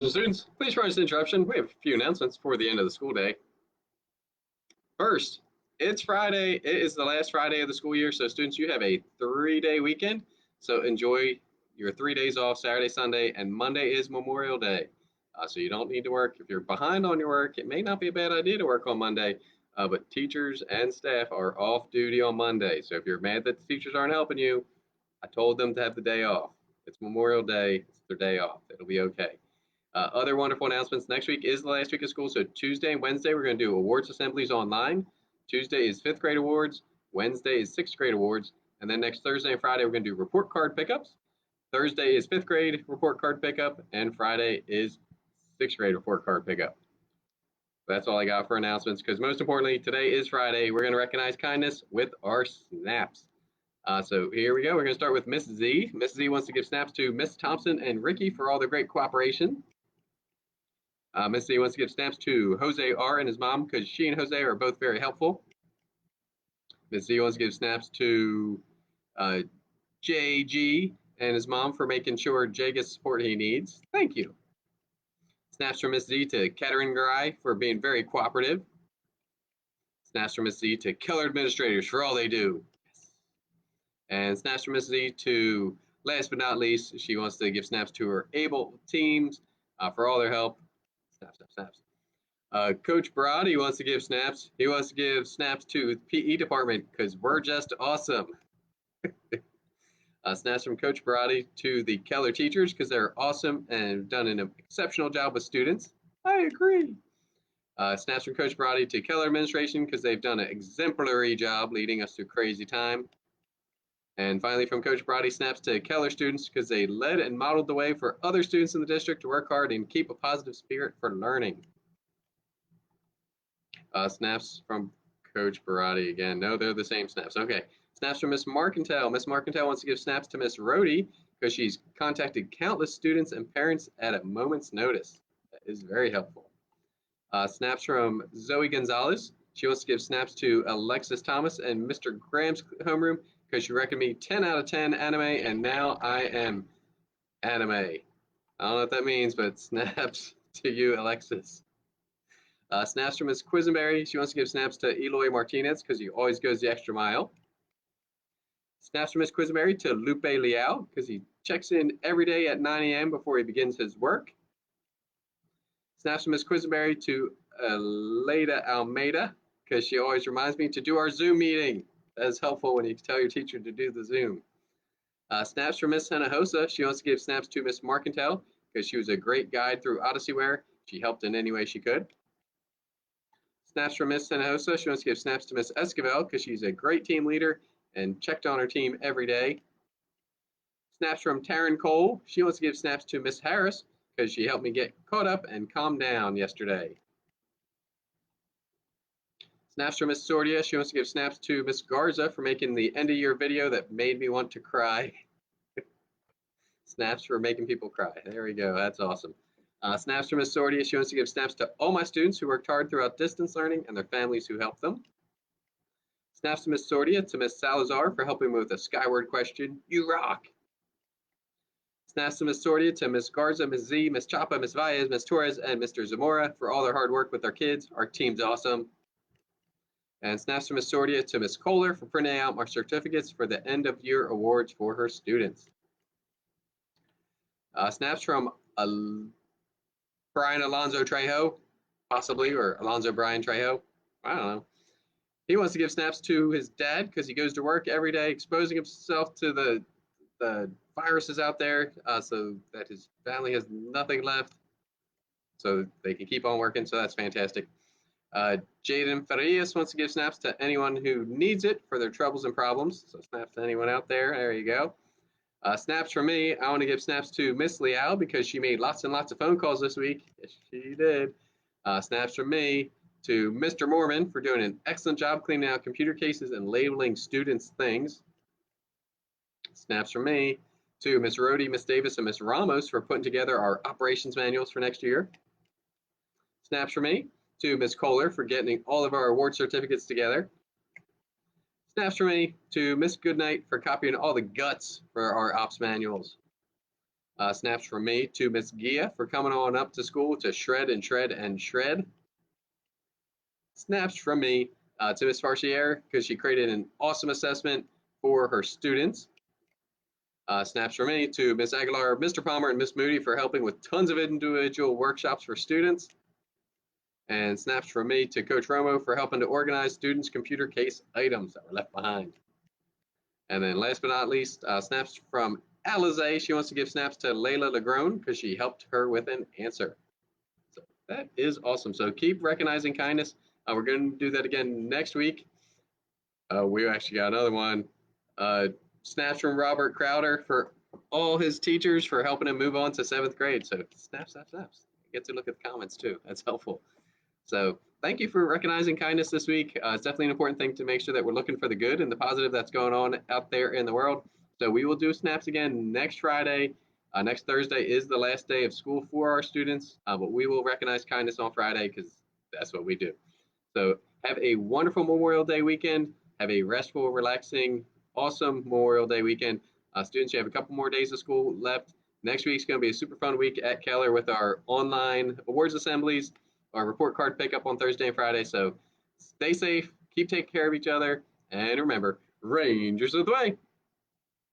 Students, please pardon this interruption. We have a few announcements for the end of the school day. First, it's Friday. It is the last Friday of the school year, so students, you have a 3-day weekend. So enjoy your 3 days off, Saturday, Sunday, and Monday is Memorial Day. So you don't need to work. If you're behind on your work, it may not be a bad idea to work on Monday, but teachers and staff are off duty on Monday. So if you're mad that the teachers aren't helping you, I told them to have the day off. It's Memorial Day. It's their day off. It'll be okay. Other wonderful announcements. Next week is the last week of school, so Tuesday and Wednesday we're going to do awards assemblies online. Tuesday is 5th grade awards, Wednesday is 6th grade awards, and then next Thursday and Friday we're going to do report card pickups. Thursday is 5th grade report card pickup, and Friday is 6th grade report card pickup. That's all I got for announcements, because most importantly, today is Friday. We're going to recognize kindness with our snaps. So here we go. We're going to start with Miss Z. Miss Z wants to give snaps to Miss Thompson and Ricky for all their great cooperation. Miss Z wants to give snaps to Jose R. and his mom because she and Jose are both very helpful. Miss Z wants to give snaps to JG and his mom for making sure Jay gets the support he needs. Thank you. Snaps from Miss Z to Kettering Garai for being very cooperative. Snaps from Miss Z to Keller administrators for all they do. Yes. And snaps from Miss Z to, last but not least, she wants to give snaps to her able teams for all their help. Snaps, snaps, snaps. Coach Barati wants to give snaps. He wants to give snaps to the PE department because we're just awesome. Snaps from Coach Barati to the Keller teachers because they're awesome and done an exceptional job with students. I agree. Snaps from Coach Barati to Keller administration because they've done an exemplary job leading us through crazy time. And finally, from Coach Barati, snaps to Keller students because they led and modeled the way for other students in the district to work hard and keep a positive spirit for learning. Snaps from Coach Barati again. No, they're the same snaps. Okay. Snaps from Miss Marcantel. Miss Marcantel wants to give snaps to Miss Rhodey because she's contacted countless students and parents at a moment's notice. That is very helpful. Snaps from Zoe Gonzalez. She wants to give snaps to Alexis Thomas and Mr. Graham's homeroom because she recommended me 10 out of 10 anime, and now I am anime. I don't know what that means, but snaps to you, Alexis. Snaps from Ms. Quisenberry. She wants to give snaps to Eloy Martinez because he always goes the extra mile. Snaps from Ms. Quisenberry to Lupe Liao because he checks in every day at 9 a.m. before he begins his work. Snaps from Ms. Quisenberry to Leda Almeida because she always reminds me to do our Zoom meeting. That is helpful when you tell your teacher to do the Zoom. Snaps from Ms. Hinojosa. She wants to give snaps to Ms. Marcantel because she was a great guide through Odysseyware. She helped in any way she could. Snaps from Miss Hinojosa. She wants to give snaps to Miss Esquivel because she's a great team leader and checked on her team every day. Snaps from Taryn Cole. She wants to give snaps to Miss Harris because she helped me get caught up and calm down yesterday. Snaps from Miss Sordia. She wants to give snaps to Miss Garza for making the end of year video that made me want to cry. Snaps for making people cry. There we go. That's awesome. Snaps from Ms. Sordia. She wants to give snaps to all my students who worked hard throughout distance learning and their families who helped them. Snaps to Ms. Sordia to Ms. Salazar for helping me with a Skyward question. You rock. Snaps to Ms. Sordia to Ms. Garza, Ms. Z, Ms. Chapa, Ms. Valles, Ms. Torres, and Mr. Zamora for all their hard work with our kids. Our team's awesome. And snaps to Ms. Sordia to Ms. Kohler for printing out my certificates for the end of year awards for her students. Snaps from Brian Alonzo Trejo, possibly, or Alonzo Brian Trejo. I don't know. He wants to give snaps to his dad because he goes to work every day, exposing himself to the viruses out there so that his family has nothing left so they can keep on working. So that's fantastic. Jaden Farias wants to give snaps to anyone who needs it for their troubles and problems. So snaps to anyone out there. There you go. Snaps from me. I want to give snaps to Miss Liao because she made lots and lots of phone calls this week. Yes, she did. Snaps from me to Mr. Mormon for doing an excellent job cleaning out computer cases and labeling students' things. Snaps from me to Miss Rhodey, Miss Davis, and Miss Ramos for putting together our operations manuals for next year. Snaps from me to Miss Kohler for getting all of our award certificates together. Snaps from me to Miss Goodnight for copying all the guts for our ops manuals. Snaps from me to Miss Gia for coming on up to school to shred and shred and shred. Snaps from me to Miss Farchier because she created an awesome assessment for her students. Snaps from me to Miss Aguilar, Mr. Palmer, and Miss Moody for helping with tons of individual workshops for students. And snaps from me to Coach Romo for helping to organize students' computer case items that were left behind. And then last but not least, snaps from Alize. She wants to give snaps to Layla Legrone because she helped her with an answer. So that is awesome. So keep recognizing kindness. We're going to do that again next week. We actually got another one. Snaps from Robert Crowder for all his teachers for helping him move on to 7th grade. So snaps, snaps, snaps. Get to look at the comments too. That's helpful. So thank you for recognizing kindness this week. It's definitely an important thing to make sure that we're looking for the good and the positive that's going on out there in the world. So we will do snaps again next Friday. Next Thursday is the last day of school for our students, but we will recognize kindness on Friday because that's what we do. So have a wonderful Memorial Day weekend. Have a restful, relaxing, awesome Memorial Day weekend. Students, you have a couple more days of school left. Next week's going to be a super fun week at Keller with our online awards assemblies, our report card pickup on Thursday and Friday. So stay safe, keep taking care of each other, and remember, Rangers of the way.